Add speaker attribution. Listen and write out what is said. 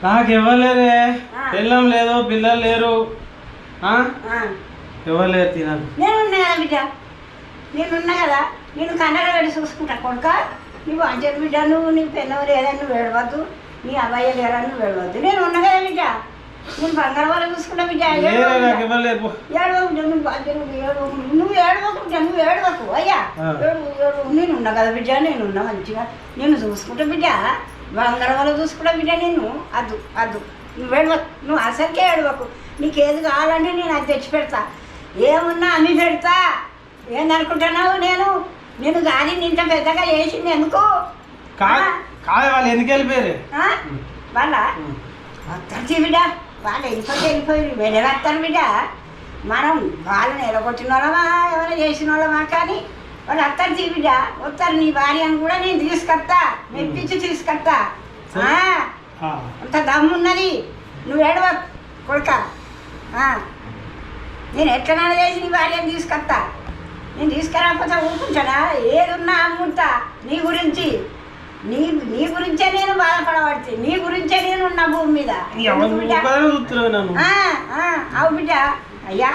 Speaker 1: నాకు ఇవ్వలేరే, పిల్లం లేదు, పిల్లలు లేరు, ఎవరు లేరు తినాలి.
Speaker 2: నేనున్నా కదా బిడ్డ, నేనున్నా కదా, నేను కన్నడ వెళ్ళి చూసుకుంటా కొడుక. నువ్వు అంచెలు బిడ్డ, నువ్వు నీ పెన్నవు లేదని నువ్వు వెళ్ళవద్దు, నీ అబ్బాయి లేరని నువ్వు వెళ్ళవద్దు. నేను ఉన్నా కదా బిడ్డ, నేను బంగారం వాళ్ళు చూసుకుంటా బిడ్డ. ఏడవకు నువ్వు ఏడవకు అయ్యా, నేను ఉన్నా కదా బిడ్డ, నేనున్నా మంచిగా, నేను చూసుకుంటా బిడ్డ, బంగారం వాళ్ళు చూసుకుంటా బిడ్డ. నేను అద్దు అద్దు, నువ్వు ఏడవకు, నువ్వు అసలుకే ఏడవకు. నీకు ఏది కావాలంటే నేను అది తెచ్చి పెడతా, ఏమున్నా అమ్మి పెడతా. ఏందనుకుంటున్నావు? నేను కానీ ఇంత పెద్దగా చేసింది ఎందుకు?
Speaker 1: వాళ్ళు ఎందుకు వెళ్ళిపోయారు?
Speaker 2: వాళ్ళ వస్తారు బిడ్డ, వాళ్ళు వెళ్ళిపోయి వెళ్ళగలుగుతారు బిడ్డ. మనం వాళ్ళని ఎలగొట్టిన వాళ్ళమా ఏమైనా చేసిన వాళ్ళమా, కానీ వాళ్ళు వస్తారు బిడ్డ, వస్తారు. నీ భార్యను కూడా నేను తీసుకొస్తా, మెప్పించి తీసుకొస్తా. అంత దమ్మున్నది, నువ్వు ఏడవ కొడుక. నేను ఎట్లనైనా చేసి నీ భార్యను తీసుకొస్తా. నేను తీసుకురాకపోతే ఊరుకుంటానా? ఏదున్నా అమ్ముతా నీ గురించి, నీ గురించే నేను బాధపడబడితే, నీ గురించే నేను ఉన్న భూమి మీద. అవు బిడ్డ, అయ్యా